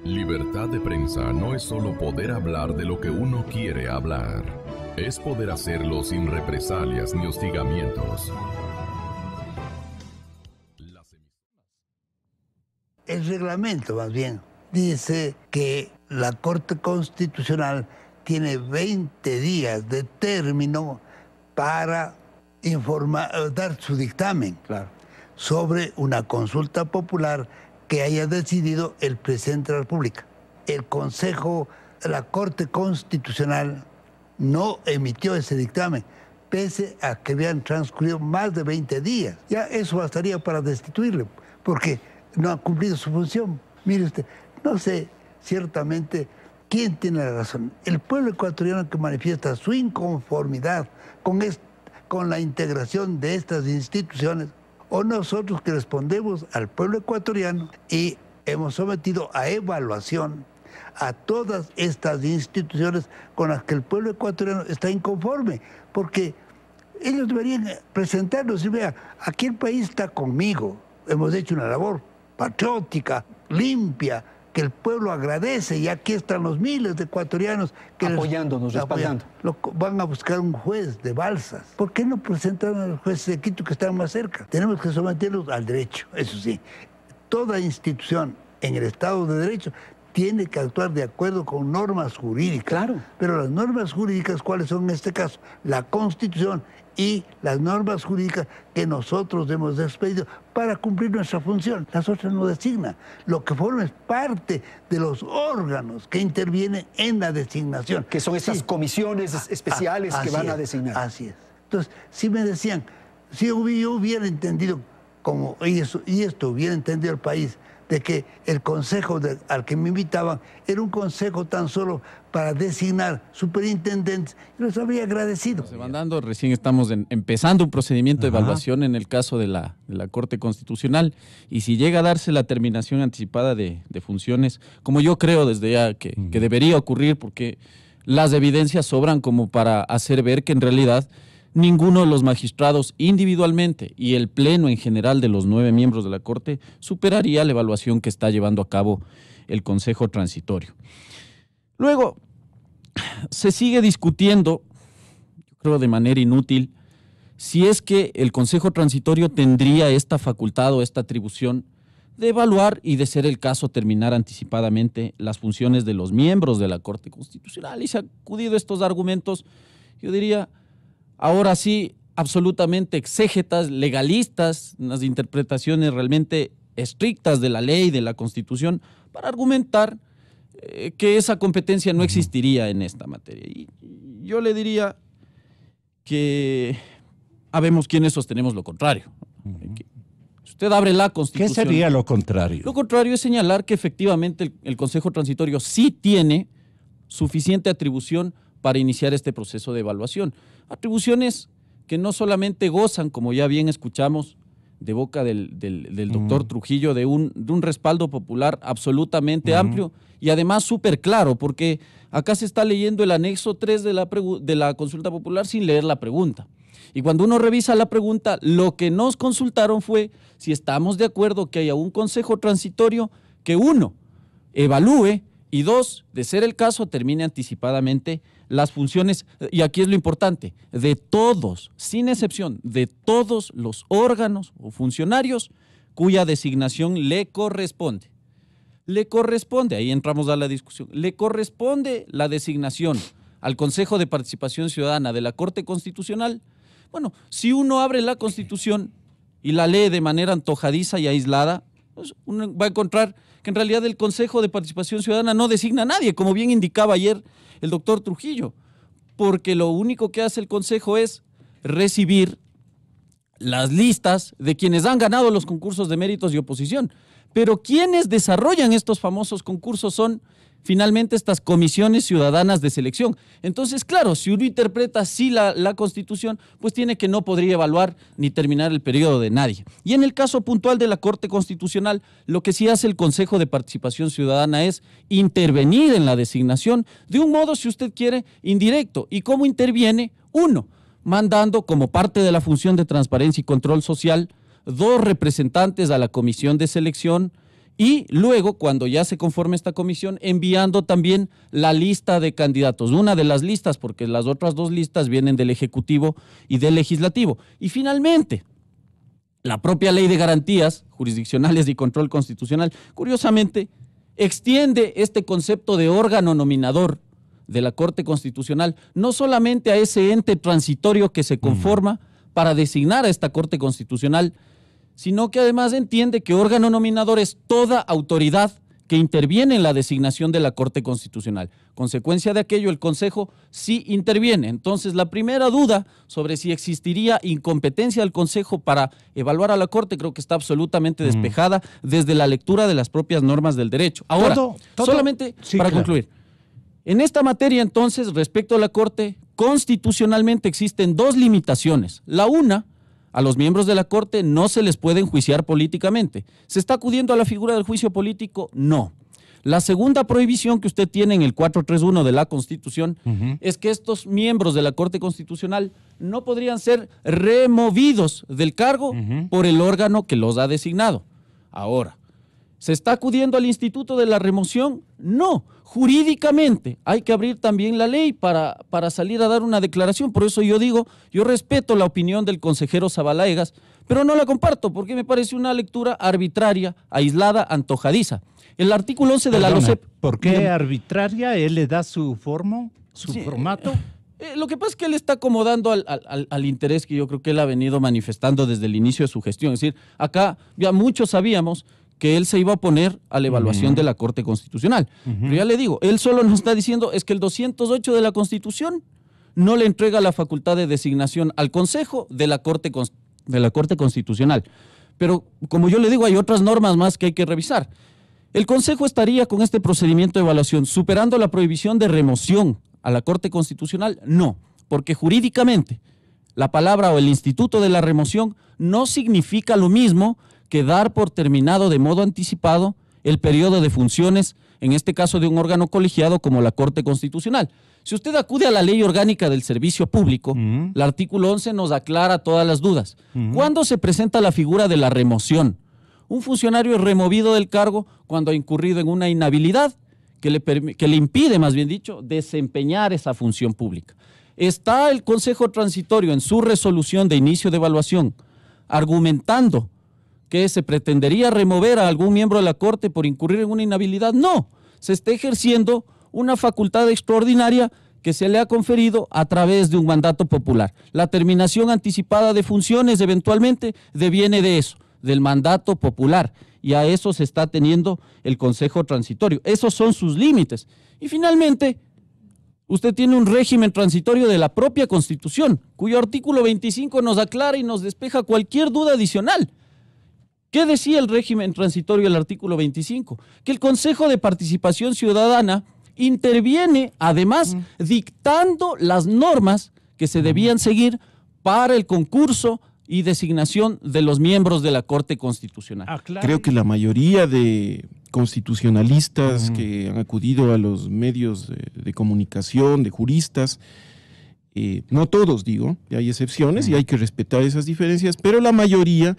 Libertad de prensa no es solo poder hablar de lo que uno quiere hablar. Es poder hacerlo sin represalias ni hostigamientos. El reglamento, más bien, dice que la Corte Constitucional tiene 20 días de término para dar su dictamen sobre una consulta popular que haya decidido el presidente de la República. El Consejo, la Corte Constitucional no emitió ese dictamen, pese a que habían transcurrido más de 20 días. Ya eso bastaría para destituirle, porque no ha cumplido su función. Mire usted, no sé ciertamente quién tiene la razón. El pueblo ecuatoriano que manifiesta su inconformidad con la integración de estas instituciones, o nosotros que respondemos al pueblo ecuatoriano y hemos sometido a evaluación a todas estas instituciones con las que el pueblo ecuatoriano está inconforme, porque ellos deberían presentarnos y vea, aquí el país está conmigo, hemos hecho una labor patriótica, limpia, que el pueblo agradece, y aquí están los miles de ecuatorianos que apoyándonos, respaldando. Van a buscar un juez de Balsas. ¿Por qué no presentaron a los jueces de Quito que están más cerca? Tenemos que someterlos al derecho, eso sí. Toda institución en el Estado de Derecho tiene que actuar de acuerdo con normas jurídicas. Claro. Pero las normas jurídicas, ¿cuáles son en este caso? La Constitución y las normas jurídicas que nosotros hemos expedido para cumplir nuestra función. Las otras no designan. Lo que forma es parte de los órganos que intervienen en la designación. Que son esas comisiones especiales que van a designar. Así es. Entonces, si me decían, si yo hubiera entendido, y esto hubiera entendido el país, de que el consejo al que me invitaban era un consejo tan solo para designar superintendentes, yo les habría agradecido. Se van dando, recién estamos empezando un procedimiento de evaluación en el caso de la Corte Constitucional, y si llega a darse la terminación anticipada de funciones, como yo creo desde ya que debería ocurrir, porque las evidencias sobran como para hacer ver que en realidad ninguno de los magistrados individualmente y el pleno en general de los 9 miembros de la Corte superaría la evaluación que está llevando a cabo el Consejo Transitorio. Luego, se sigue discutiendo, yo creo de manera inútil, si es que el Consejo Transitorio tendría esta facultad o esta atribución de evaluar y, de ser el caso, terminar anticipadamente las funciones de los miembros de la Corte Constitucional. Y se han acudido estos argumentos, yo diría, ahora sí, absolutamente exégetas, legalistas, unas interpretaciones realmente estrictas de la ley, de la Constitución, para argumentar que esa competencia no existiría en esta materia. Y yo le diría que habemos quienes sostenemos lo contrario. Usted abre la Constitución. ¿Qué sería lo contrario? Lo contrario es señalar que efectivamente el Consejo Transitorio sí tiene suficiente atribución para iniciar este proceso de evaluación. Atribuciones que no solamente gozan, como ya bien escuchamos, de boca del doctor Trujillo, de un respaldo popular absolutamente amplio y además súper claro, porque acá se está leyendo el anexo 3 de la consulta popular sin leer la pregunta. Y cuando uno revisa la pregunta, lo que nos consultaron fue si estamos de acuerdo que haya un consejo transitorio que, 1, evalúe, y 2, de ser el caso, termine anticipadamente las funciones, y aquí es lo importante, de todos, sin excepción, de todos los órganos o funcionarios cuya designación le corresponde. Le corresponde, ahí entramos a la discusión, le corresponde la designación al Consejo de Participación Ciudadana de la Corte Constitucional. Bueno, si uno abre la Constitución y la lee de manera antojadiza y aislada, pues uno va a encontrar que en realidad el Consejo de Participación Ciudadana no designa a nadie, como bien indicaba ayer el doctor Trujillo, porque lo único que hace el Consejo es recibir las listas de quienes han ganado los concursos de méritos y oposición. Pero quienes desarrollan estos famosos concursos son finalmente estas comisiones ciudadanas de selección. Entonces, claro, si uno interpreta así la Constitución, pues tiene que no podría evaluar ni terminar el periodo de nadie. Y en el caso puntual de la Corte Constitucional, lo que sí hace el Consejo de Participación Ciudadana es intervenir en la designación de un modo, si usted quiere, indirecto. ¿Y cómo interviene? 1, mandando como parte de la función de transparencia y control social 2 representantes a la comisión de selección y luego, cuando ya se conforme esta comisión, enviando también la lista de candidatos, una de las listas, porque las otras dos listas vienen del Ejecutivo y del Legislativo. Y finalmente, la propia Ley de Garantías Jurisdiccionales y Control Constitucional, curiosamente, extiende este concepto de órgano nominador de la Corte Constitucional, no solamente a ese ente transitorio que se conforma para designar a esta Corte Constitucional, sino que además entiende que órgano nominador es toda autoridad que interviene en la designación de la Corte Constitucional. Consecuencia de aquello, el Consejo sí interviene. Entonces, la primera duda sobre si existiría incompetencia del Consejo para evaluar a la Corte creo que está absolutamente despejada desde la lectura de las propias normas del derecho. Ahora, solamente sí, para concluir, en esta materia, entonces, respecto a la Corte, constitucionalmente existen dos limitaciones. La una, a los miembros de la Corte no se les puede enjuiciar políticamente. ¿Se está acudiendo a la figura del juicio político? No. La segunda prohibición que usted tiene en el 431 de la Constitución es que estos miembros de la Corte Constitucional no podrían ser removidos del cargo por el órgano que los ha designado. Ahora, ¿se está acudiendo al instituto de la remoción? No. Jurídicamente hay que abrir también la ley para salir a dar una declaración. Por eso yo digo, yo respeto la opinión del consejero Zabalaegas, pero no la comparto porque me parece una lectura arbitraria, aislada, antojadiza. El artículo 11 de la LOCEP... ¿Por qué arbitraria? ¿Él le da su formato? Lo que pasa es que él está acomodando al interés que yo creo que él ha venido manifestando desde el inicio de su gestión. Es decir, acá ya muchos sabíamos que él se iba a oponer a la evaluación de la Corte Constitucional. Pero ya le digo, él solo nos está diciendo es que el 208 de la Constitución no le entrega la facultad de designación al Consejo de la Corte Constitucional. Pero como yo le digo, hay otras normas más que hay que revisar. El Consejo estaría con este procedimiento de evaluación superando la prohibición de remoción a la Corte Constitucional. No, porque jurídicamente la palabra o el instituto de la remoción no significa lo mismo que dar por terminado de modo anticipado el periodo de funciones, en este caso de un órgano colegiado como la Corte Constitucional. Si usted acude a la Ley Orgánica del Servicio Público, el artículo 11 nos aclara todas las dudas. ¿Cuándo se presenta la figura de la remoción? Un funcionario es removido del cargo cuando ha incurrido en una inhabilidad que le impide, más bien dicho, desempeñar esa función pública. Está el Consejo Transitorio en su resolución de inicio de evaluación argumentando que se pretendería remover a algún miembro de la Corte por incurrir en una inhabilidad. No, se está ejerciendo una facultad extraordinaria que se le ha conferido a través de un mandato popular. La terminación anticipada de funciones eventualmente deviene de eso, del mandato popular, y a eso se está teniendo el Consejo Transitorio. Esos son sus límites. Y finalmente, usted tiene un régimen transitorio de la propia Constitución, cuyo artículo 25 nos aclara y nos despeja cualquier duda adicional. ¿Qué decía el régimen transitorio del artículo 25? Que el Consejo de Participación Ciudadana interviene, además, dictando las normas que se debían seguir para el concurso y designación de los miembros de la Corte Constitucional. Creo que la mayoría de constitucionalistas que han acudido a los medios de comunicación, de juristas, no todos digo, hay excepciones y hay que respetar esas diferencias, pero la mayoría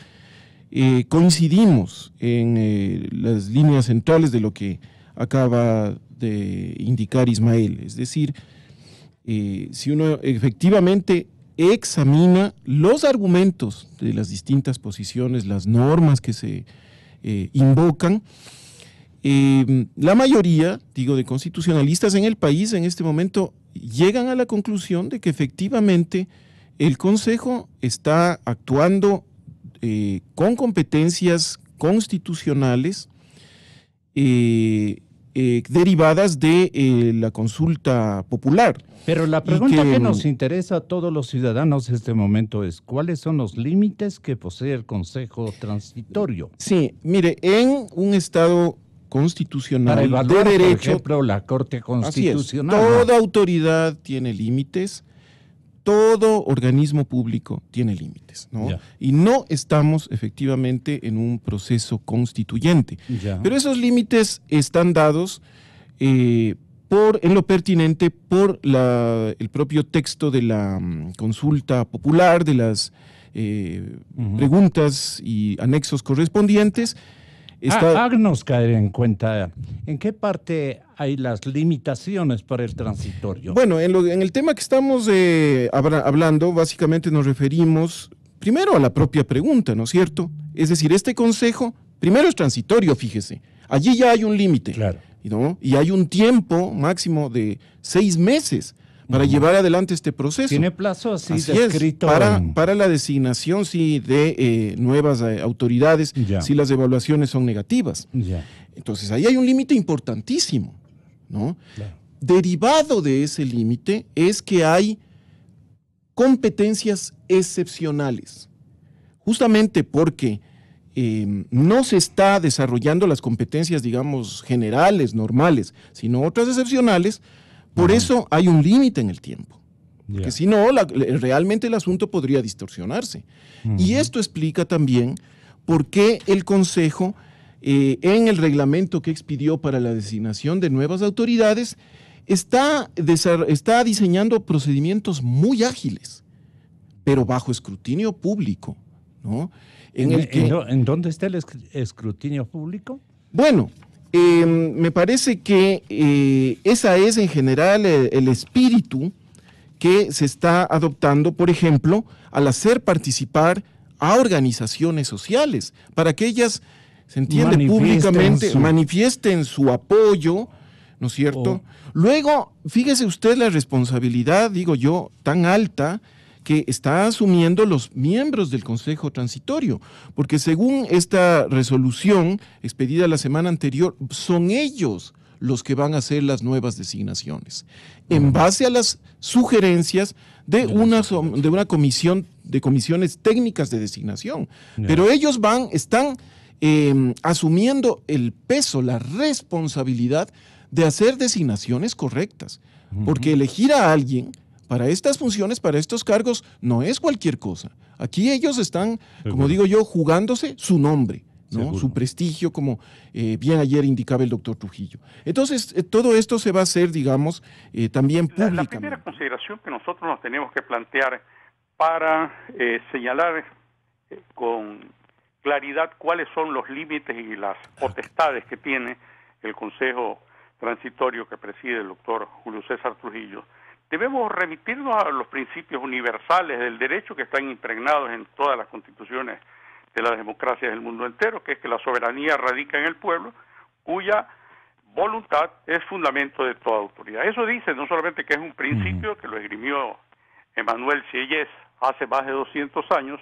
coincidimos en las líneas centrales de lo que acaba de indicar Ismael. Es decir, si uno efectivamente examina los argumentos de las distintas posiciones, las normas que se invocan, la mayoría, digo, de constitucionalistas en el país en este momento llegan a la conclusión de que efectivamente el Consejo está actuando con competencias constitucionales derivadas de la consulta popular. Pero la pregunta que nos interesa a todos los ciudadanos en este momento es, ¿cuáles son los límites que posee el Consejo Transitorio? Sí, mire, en un Estado constitucional para evaluar, de derecho, por ejemplo, la Corte Constitucional. Así es, toda autoridad tiene límites. Todo organismo público tiene límites, ¿no? Y no estamos efectivamente en un proceso constituyente. Pero esos límites están dados en lo pertinente por el propio texto de la consulta popular, de las preguntas y anexos correspondientes, Háganos caer en cuenta, ¿en qué parte hay las limitaciones para el transitorio? Bueno, en el tema que estamos hablando, básicamente nos referimos primero a la propia pregunta, ¿no es cierto? Es decir, este consejo, primero es transitorio, fíjese, allí ya hay un límite, claro, ¿no? Y hay un tiempo máximo de 6 meses para llevar adelante este proceso. ¿Tiene plazo así descrito? Para la designación, sí, de nuevas autoridades, si las evaluaciones son negativas. Ya. Entonces, ahí hay un límite importantísimo, ¿no? Claro. Derivado de ese límite es que hay competencias excepcionales, justamente porque no se está desarrollando las competencias, digamos, generales, normales, sino otras excepcionales. Por eso hay un límite en el tiempo, porque si no, realmente el asunto podría distorsionarse. Y esto explica también por qué el Consejo, en el reglamento que expidió para la designación de nuevas autoridades, está diseñando procedimientos muy ágiles, pero bajo escrutinio público, ¿no? ¿En dónde está el escrutinio público? Bueno, me parece que esa es en general el espíritu que se está adoptando, por ejemplo, al hacer participar a organizaciones sociales, para que ellas, se entiende, públicamente manifiesten su apoyo, ¿no es cierto? Luego, fíjese usted la responsabilidad, digo yo, tan alta que está asumiendo los miembros del Consejo Transitorio, porque según esta resolución expedida la semana anterior, son ellos los que van a hacer las nuevas designaciones, en base a las sugerencias de una comisión, de comisiones técnicas de designación. Pero ellos están asumiendo el peso, la responsabilidad de hacer designaciones correctas, porque elegir a alguien para estas funciones, para estos cargos, no es cualquier cosa. Aquí ellos están, como digo yo, jugándose su nombre, ¿no? Su prestigio, como bien ayer indicaba el doctor Trujillo. Entonces, todo esto se va a hacer, digamos, también públicamente. La primera consideración que nosotros nos tenemos que plantear para señalar con claridad cuáles son los límites y las potestades que tiene el Consejo Transitorio que preside el doctor Julio César Trujillo, debemos remitirnos a los principios universales del derecho que están impregnados en todas las constituciones de las democracias del mundo entero, que es que la soberanía radica en el pueblo, cuya voluntad es fundamento de toda autoridad. Eso dice no solamente que es un principio que lo esgrimió Emmanuel Sieyès hace más de 200 años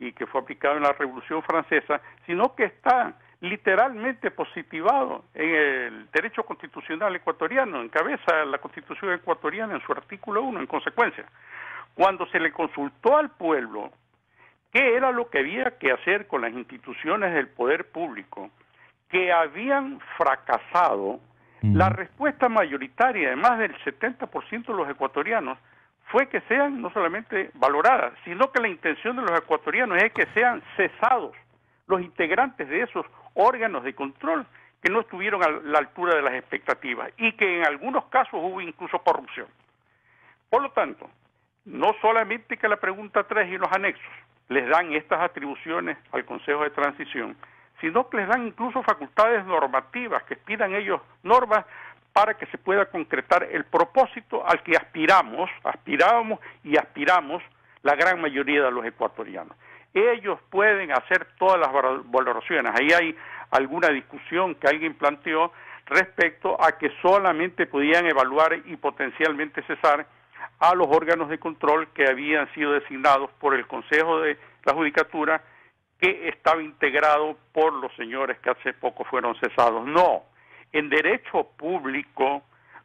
y que fue aplicado en la Revolución Francesa, sino que está literalmente positivado en el derecho constitucional ecuatoriano, encabeza la Constitución ecuatoriana en su artículo 1, en consecuencia. Cuando se le consultó al pueblo qué era lo que había que hacer con las instituciones del poder público que habían fracasado, la respuesta mayoritaria de más del 70% de los ecuatorianos fue que sean no solamente valoradas, sino que la intención de los ecuatorianos es que sean cesados los integrantes de esos órganos de control que no estuvieron a la altura de las expectativas y que en algunos casos hubo incluso corrupción. Por lo tanto, no solamente que la pregunta 3 y los anexos les dan estas atribuciones al Consejo de Transición, sino que les dan incluso facultades normativas, que expidan ellos normas para que se pueda concretar el propósito al que aspiramos la gran mayoría de los ecuatorianos. Ellos pueden hacer todas las valoraciones. Ahí hay alguna discusión que alguien planteó respecto a que solamente podían evaluar y potencialmente cesar a los órganos de control que habían sido designados por el Consejo de la Judicatura, que estaba integrado por los señores que hace poco fueron cesados. No, en derecho público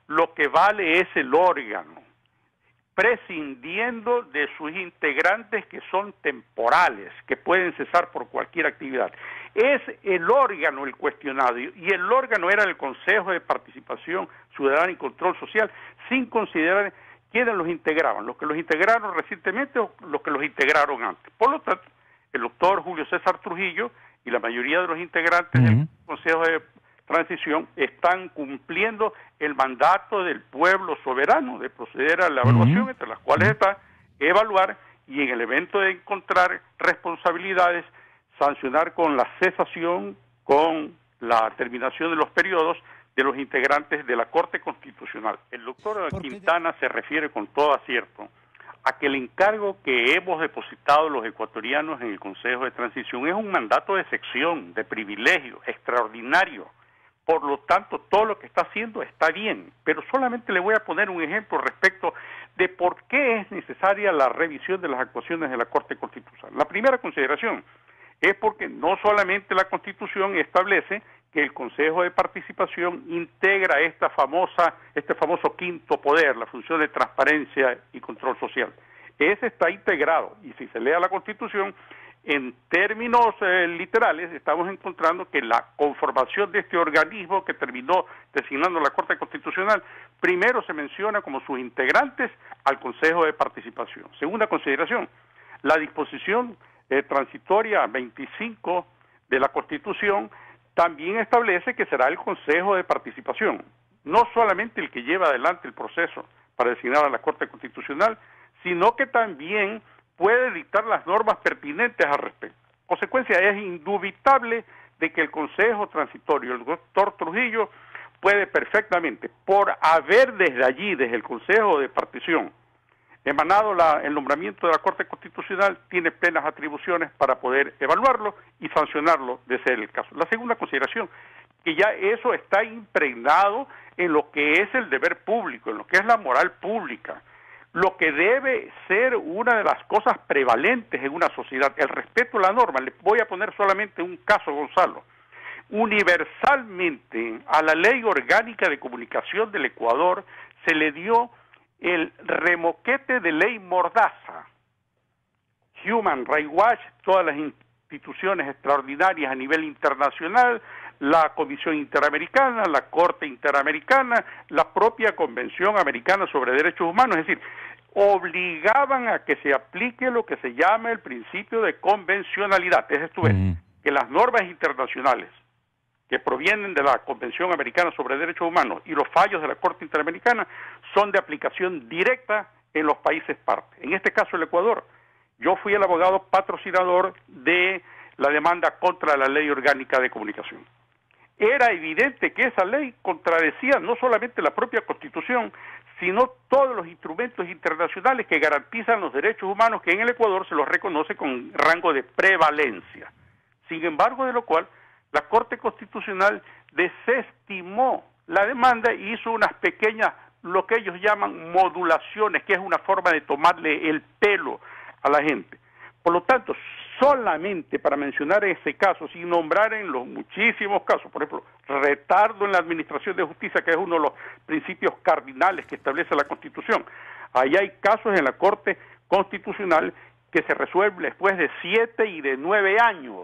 lo que vale es el órgano, prescindiendo de sus integrantes que son temporales, que pueden cesar por cualquier actividad. Es el órgano el cuestionado, y el órgano era el Consejo de Participación Ciudadana y Control Social, sin considerar quiénes los integraban, los que los integraron recientemente o los que los integraron antes. Por lo tanto, el doctor Julio César Trujillo y la mayoría de los integrantes del Consejo de Transición están cumpliendo el mandato del pueblo soberano de proceder a la evaluación, entre las cuales está evaluar y en el evento de encontrar responsabilidades, sancionar con la cesación, con la terminación de los periodos de los integrantes de la Corte Constitucional. El doctor Quintana se refiere con todo acierto a que el encargo que hemos depositado los ecuatorianos en el Consejo de Transición es un mandato de sección, de privilegio, extraordinario. Por lo tanto, todo lo que está haciendo está bien, pero solamente le voy a poner un ejemplo respecto de por qué es necesaria la revisión de las actuaciones de la Corte Constitucional. La primera consideración es porque no solamente la Constitución establece que el Consejo de Participación integra este famoso quinto poder, la función de transparencia y control social. Ese está integrado, y si se lee la Constitución, en términos literales, estamos encontrando que la conformación de este organismo que terminó designando la Corte Constitucional, primero se menciona como sus integrantes al Consejo de Participación. Segunda consideración, la disposición transitoria 25 de la Constitución también establece que será el Consejo de Participación, no solamente el que lleva adelante el proceso para designar a la Corte Constitucional, sino que también puede dictar las normas pertinentes al respecto. Consecuencia, es indubitable de que el Consejo Transitorio, el doctor Trujillo, puede perfectamente, por haber desde allí, desde el Consejo de Partición, emanado el nombramiento de la Corte Constitucional, tiene plenas atribuciones para poder evaluarlo y sancionarlo de ser el caso. La segunda consideración, que ya eso está impregnado en lo que es el deber público, en lo que es la moral pública, lo que debe ser una de las cosas prevalentes en una sociedad, el respeto a la norma. Le voy a poner solamente un caso, Gonzalo. Universalmente a la Ley Orgánica de Comunicación del Ecuador se le dio el remoquete de ley mordaza. Human Rights Watch, todas las instituciones extraordinarias a nivel internacional, la Comisión Interamericana, la Corte Interamericana, la propia Convención Americana sobre Derechos Humanos, es decir, obligaban a que se aplique lo que se llama el principio de convencionalidad, es decir, que las normas internacionales que provienen de la Convención Americana sobre Derechos Humanos y los fallos de la Corte Interamericana son de aplicación directa en los países parte. En este caso el Ecuador, yo fui el abogado patrocinador de la demanda contra la Ley Orgánica de Comunicación. Era evidente que esa ley contradecía no solamente la propia Constitución, sino todos los instrumentos internacionales que garantizan los derechos humanos, que en el Ecuador se los reconoce con rango de prevalencia. Sin embargo, de lo cual la Corte Constitucional desestimó la demanda y hizo unas pequeñas, lo que ellos llaman modulaciones, que es una forma de tomarle el pelo a la gente. Por lo tanto, solamente para mencionar ese caso, sin nombrar en los muchísimos casos, por ejemplo, retardo en la administración de justicia, que es uno de los principios cardinales que establece la Constitución. Ahí hay casos en la Corte Constitucional que se resuelven después de 7 y de 9 años.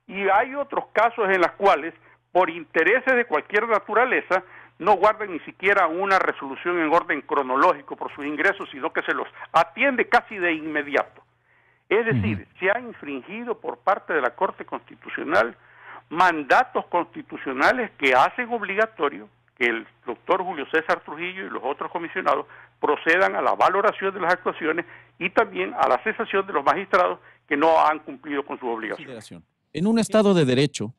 Y hay otros casos en los cuales, por intereses de cualquier naturaleza, no guardan ni siquiera una resolución en orden cronológico por sus ingresos, sino que se los atiende casi de inmediato. Es decir, se ha infringido por parte de la Corte Constitucional mandatos constitucionales que hacen obligatorio que el doctor Julio César Trujillo y los otros comisionados procedan a la valoración de las actuaciones y también a la cesación de los magistrados que no han cumplido con su obligación. En un Estado de Derecho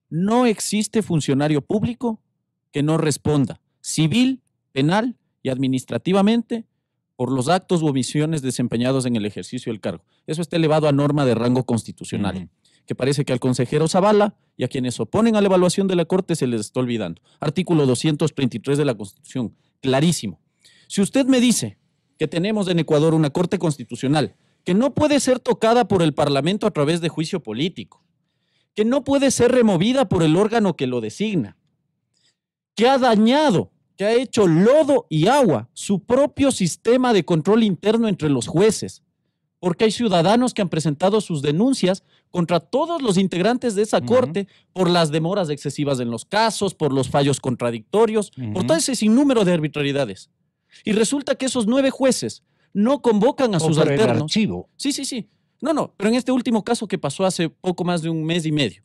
no existe funcionario público que no responda civil, penal y administrativamente por los actos u omisiones desempeñados en el ejercicio del cargo. Eso está elevado a norma de rango constitucional, que parece que al consejero Zavala y a quienes se oponen a la evaluación de la Corte se les está olvidando. Artículo 233 de la Constitución, clarísimo. Si usted me dice que tenemos en Ecuador una Corte Constitucional que no puede ser tocada por el Parlamento a través de juicio político, que no puede ser removida por el órgano que lo designa, que ha dañado, que ha hecho lodo y agua su propio sistema de control interno entre los jueces, porque hay ciudadanos que han presentado sus denuncias contra todos los integrantes de esa corte por las demoras excesivas en los casos, por los fallos contradictorios, por todo ese sinnúmero de arbitrariedades. Y resulta que esos 9 jueces no convocan a sus alternos. Sí. No, pero en este último caso que pasó hace poco más de un mes y medio,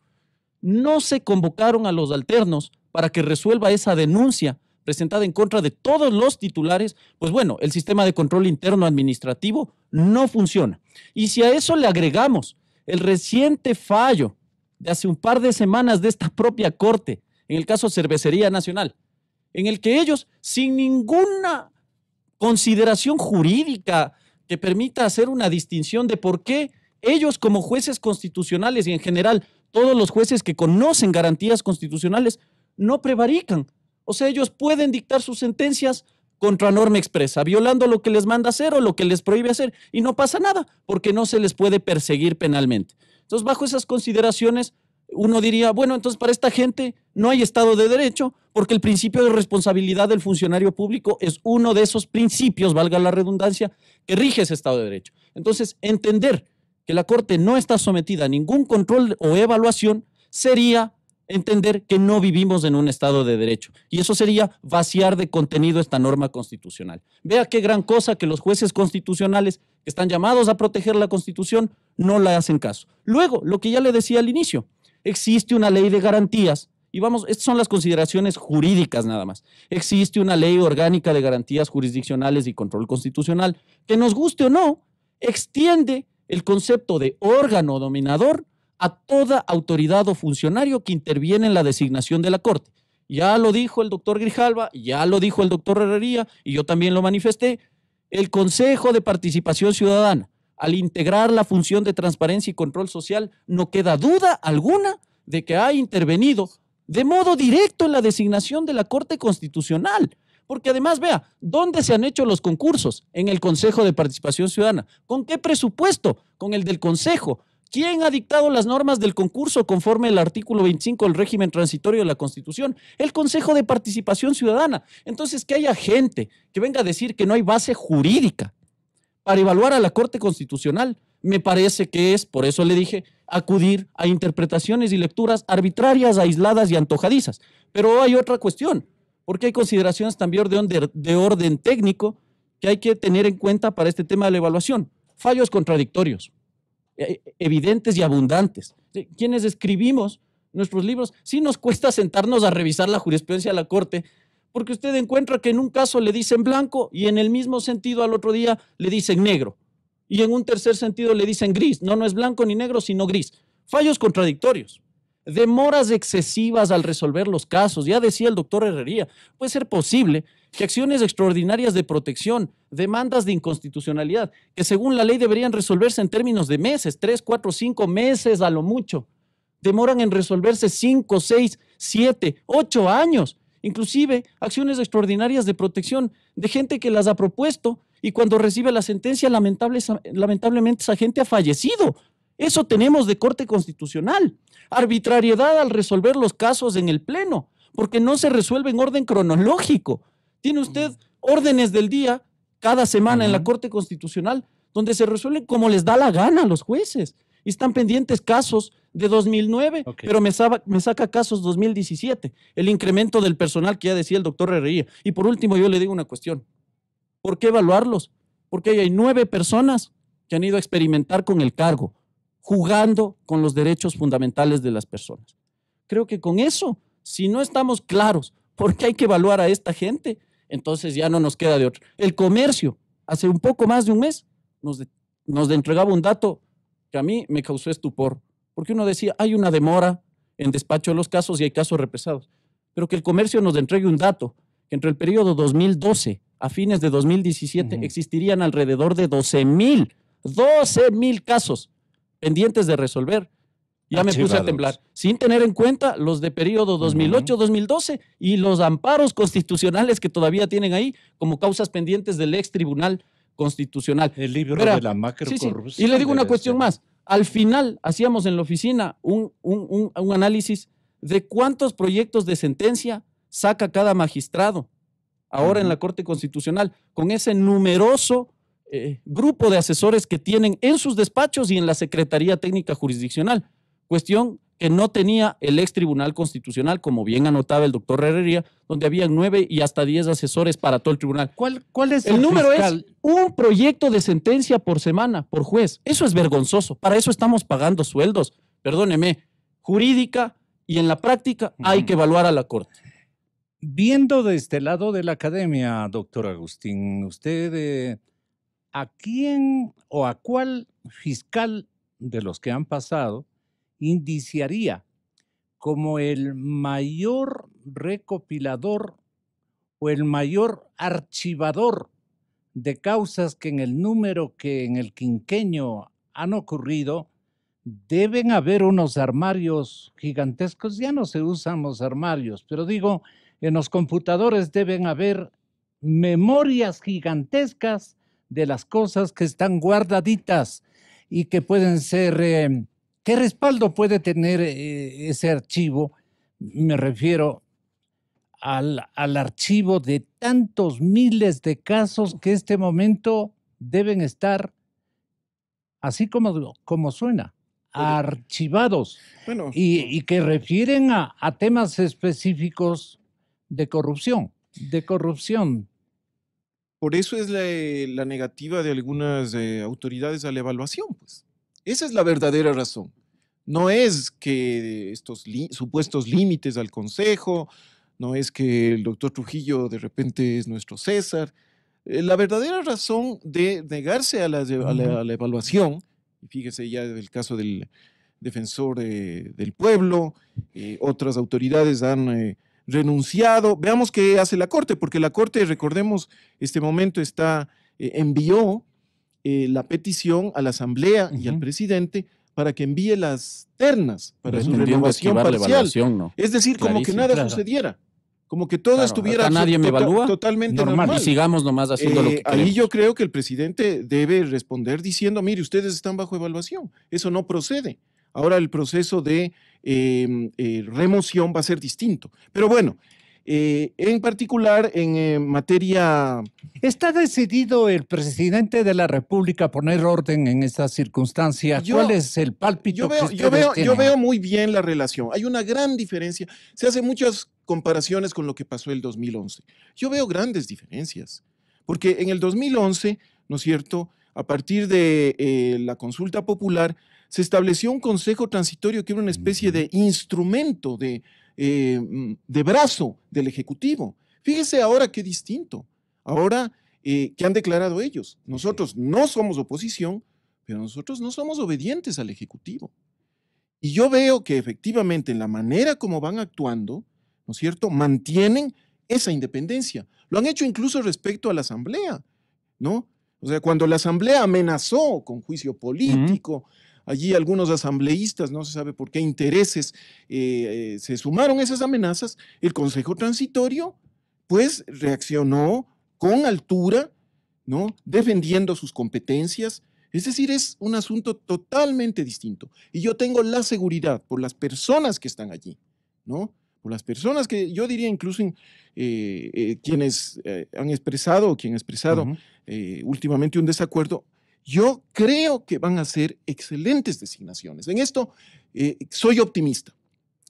no se convocaron a los alternos para que resuelva esa denuncia presentada en contra de todos los titulares. Pues bueno, el sistema de control interno administrativo no funciona. Y si a eso le agregamos el reciente fallo de hace un par de semanas de esta propia Corte, en el caso Cervecería Nacional, en el que ellos, sin ninguna consideración jurídica que permita hacer una distinción de por qué ellos como jueces constitucionales y en general todos los jueces que conocen garantías constitucionales no prevarican. O sea, ellos pueden dictar sus sentencias contra norma expresa, violando lo que les manda hacer o lo que les prohíbe hacer, y no pasa nada, porque no se les puede perseguir penalmente. Entonces, bajo esas consideraciones, uno diría, bueno, entonces para esta gente no hay Estado de Derecho, porque el principio de responsabilidad del funcionario público es uno de esos principios, valga la redundancia, que rige ese Estado de Derecho. Entonces, entender que la Corte no está sometida a ningún control o evaluación sería entender que no vivimos en un Estado de Derecho. Y eso sería vaciar de contenido esta norma constitucional. Vea qué gran cosa que los jueces constitucionales que están llamados a proteger la Constitución no le hacen caso. Luego, lo que ya le decía al inicio, existe una ley de garantías, y vamos, estas son las consideraciones jurídicas nada más. Existe una ley orgánica de garantías jurisdiccionales y control constitucional que, nos guste o no, extiende el concepto de órgano dominador a toda autoridad o funcionario que interviene en la designación de la Corte. Ya lo dijo el doctor Grijalva, ya lo dijo el doctor Herrería, y yo también lo manifesté. El Consejo de Participación Ciudadana, al integrar la función de transparencia y control social, no queda duda alguna de que ha intervenido de modo directo en la designación de la Corte Constitucional. Porque además, vea, ¿dónde se han hecho los concursos? En el Consejo de Participación Ciudadana. ¿Con qué presupuesto? Con el del Consejo. ¿Quién ha dictado las normas del concurso conforme al artículo 25 del régimen transitorio de la Constitución? El Consejo de Participación Ciudadana. Entonces, que haya gente que venga a decir que no hay base jurídica para evaluar a la Corte Constitucional, me parece que es, por eso le dije, acudir a interpretaciones y lecturas arbitrarias, aisladas y antojadizas. Pero hay otra cuestión, porque hay consideraciones también de orden técnico que hay que tener en cuenta para este tema de la evaluación. Fallos contradictorios, evidentes y abundantes. Quienes escribimos nuestros libros, sí nos cuesta sentarnos a revisar la jurisprudencia de la Corte, porque usted encuentra que en un caso le dicen blanco y en el mismo sentido al otro día le dicen negro. Y en un tercer sentido le dicen gris. No, no es blanco ni negro, sino gris. Fallos contradictorios. Demoras excesivas al resolver los casos. Ya decía el doctor Herrería, puede ser posible que acciones extraordinarias de protección, demandas de inconstitucionalidad, que según la ley deberían resolverse en términos de meses, 3, 4, 5 meses a lo mucho, demoran en resolverse 5, 6, 7, 8 años. Inclusive acciones extraordinarias de protección de gente que las ha propuesto y cuando recibe la sentencia, lamentablemente esa gente ha fallecido. Eso tenemos de Corte Constitucional. Arbitrariedad al resolver los casos en el Pleno, porque no se resuelve en orden cronológico. Tiene usted órdenes del día cada semana en la Corte Constitucional donde se resuelven como les da la gana a los jueces. Y están pendientes casos de 2009, pero me saca casos 2017. El incremento del personal que ya decía el doctor Herrería. Y por último, yo le digo una cuestión. ¿Por qué evaluarlos? Porque hay 9 personas que han ido a experimentar con el cargo, jugando con los derechos fundamentales de las personas. Creo que con eso, si no estamos claros por qué hay que evaluar a esta gente, entonces ya no nos queda de otra. El comercio, hace un poco más de un mes, nos entregaba un dato que a mí me causó estupor, porque uno decía, hay una demora en despacho de los casos y hay casos represados, pero que el comercio nos entregue un dato, que entre el periodo 2012 a fines de 2017 existirían alrededor de 12,000 casos pendientes de resolver. Ya me puse a temblar, sin tener en cuenta los de periodo 2008-2012 y los amparos constitucionales que todavía tienen ahí como causas pendientes del ex Tribunal Constitucional. El libro de la macrocorrupción. Sí. Y le digo una cuestión más. Al final hacíamos en la oficina un análisis de cuántos proyectos de sentencia saca cada magistrado ahora en la Corte Constitucional, con ese numeroso grupo de asesores que tienen en sus despachos y en la Secretaría Técnica Jurisdiccional. Cuestión que no tenía el ex Tribunal Constitucional, como bien anotaba el doctor Herrería, donde habían 9 y hasta 10 asesores para todo el tribunal. ¿Cuál es el número? Es un proyecto de sentencia por semana, por juez. Eso es vergonzoso. Para eso estamos pagando sueldos, perdóneme, jurídica, y en la práctica hay que evaluar a la Corte. Viendo de este lado de la academia, doctor Agustín, usted, ¿a quién o a cuál fiscal de los que han pasado indiciaría como el mayor recopilador o el mayor archivador de causas que en el número que en el quinquenio han ocurrido. Deben haber unos armarios gigantescos, ya no se usan los armarios, pero digo, en los computadores deben haber memorias gigantescas de las cosas que están guardaditas y que pueden ser, ¿qué respaldo puede tener ese archivo? Me refiero al archivo de tantos miles de casos que este momento deben estar, así como suena, archivados, Bueno, y que refieren a temas específicos de corrupción. por eso es la negativa de algunas autoridades a la evaluación, pues. Esa es la verdadera razón. No es que estos supuestos límites al Consejo, no es que el doctor Trujillo de repente es nuestro César. La verdadera razón de negarse a la evaluación, y fíjese ya el caso del defensor del pueblo, otras autoridades han renunciado. Veamos qué hace la Corte, porque la Corte, recordemos, este momento envió la petición a la Asamblea y al presidente para que envíe las ternas para su renovación parcial. ¿No? Es decir, como que nada sucediera, como que todo estuviera nadie me evalúa, totalmente normal. Y sigamos nomás haciendo lo que queremos. Ahí yo creo que el presidente debe responder diciendo, mire, ustedes están bajo evaluación, eso no procede. Ahora el proceso de remoción va a ser distinto. Pero bueno, en particular en materia... ¿Está decidido el presidente de la República a poner orden en esta circunstancia? ¿Cuál es el pálpito que ustedes tienen? Yo veo muy bien la relación. Hay una gran diferencia. Se hacen muchas comparaciones con lo que pasó el 2011. Yo veo grandes diferencias. Porque en el 2011, ¿no es cierto?, a partir de la consulta popular, se estableció un consejo transitorio que era una especie de instrumento, de brazo del Ejecutivo. Fíjese ahora qué distinto. Ahora, ¿qué han declarado ellos? Nosotros no somos oposición, pero nosotros no somos obedientes al Ejecutivo. Y yo veo que efectivamente en la manera como van actuando, ¿no es cierto?, mantienen esa independencia. Lo han hecho incluso respecto a la Asamblea, ¿no? O sea, cuando la Asamblea amenazó con juicio político, allí algunos asambleístas, no se sabe por qué intereses, se sumaron a esas amenazas, el Consejo Transitorio, pues, reaccionó con altura, ¿no?, defendiendo sus competencias. Es decir, es un asunto totalmente distinto. Y yo tengo la seguridad por las personas que están allí, ¿no?, por las personas que yo diría incluso quienes han expresado o quien ha expresado últimamente un desacuerdo. Yo creo que van a ser excelentes designaciones. En esto soy optimista.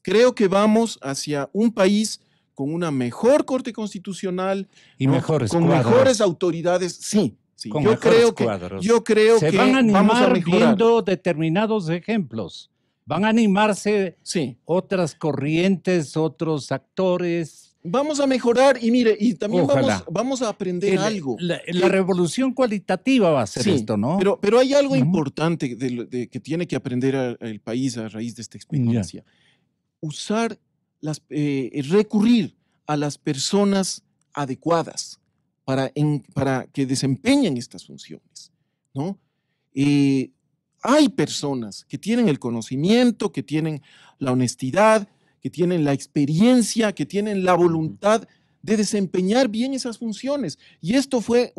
Creo que vamos hacia un país con una mejor Corte Constitucional y ¿no?, con mejores autoridades. Sí, sí. Yo creo que se van a animar vamos a mejorar. Viendo determinados ejemplos. Van a animarse otras corrientes, otros actores. Vamos a mejorar y mire, y también vamos a aprender algo. La revolución cualitativa va a ser esto, ¿no? Pero hay algo importante que tiene que aprender el país a raíz de esta experiencia. Usar, recurrir a las personas adecuadas para que desempeñen estas funciones, ¿no? Hay personas que tienen el conocimiento, que tienen la honestidad, que tienen la experiencia, que tienen la voluntad de desempeñar bien esas funciones. Y esto fue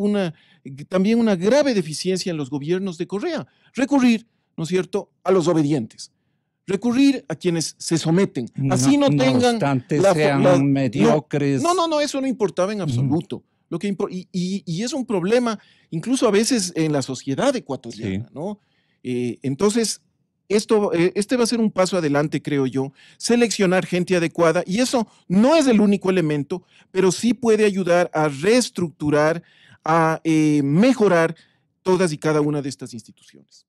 también una grave deficiencia en los gobiernos de Correa. Recurrir, ¿no es cierto?, a los obedientes. Recurrir a quienes se someten. Así no tengan... sean mediocres. No, eso no importaba en absoluto. Y es un problema incluso a veces en la sociedad ecuatoriana, ¿no? Entonces, este va a ser un paso adelante, creo yo, seleccionar gente adecuada, y eso no es el único elemento, pero sí puede ayudar a reestructurar, a mejorar todas y cada una de estas instituciones.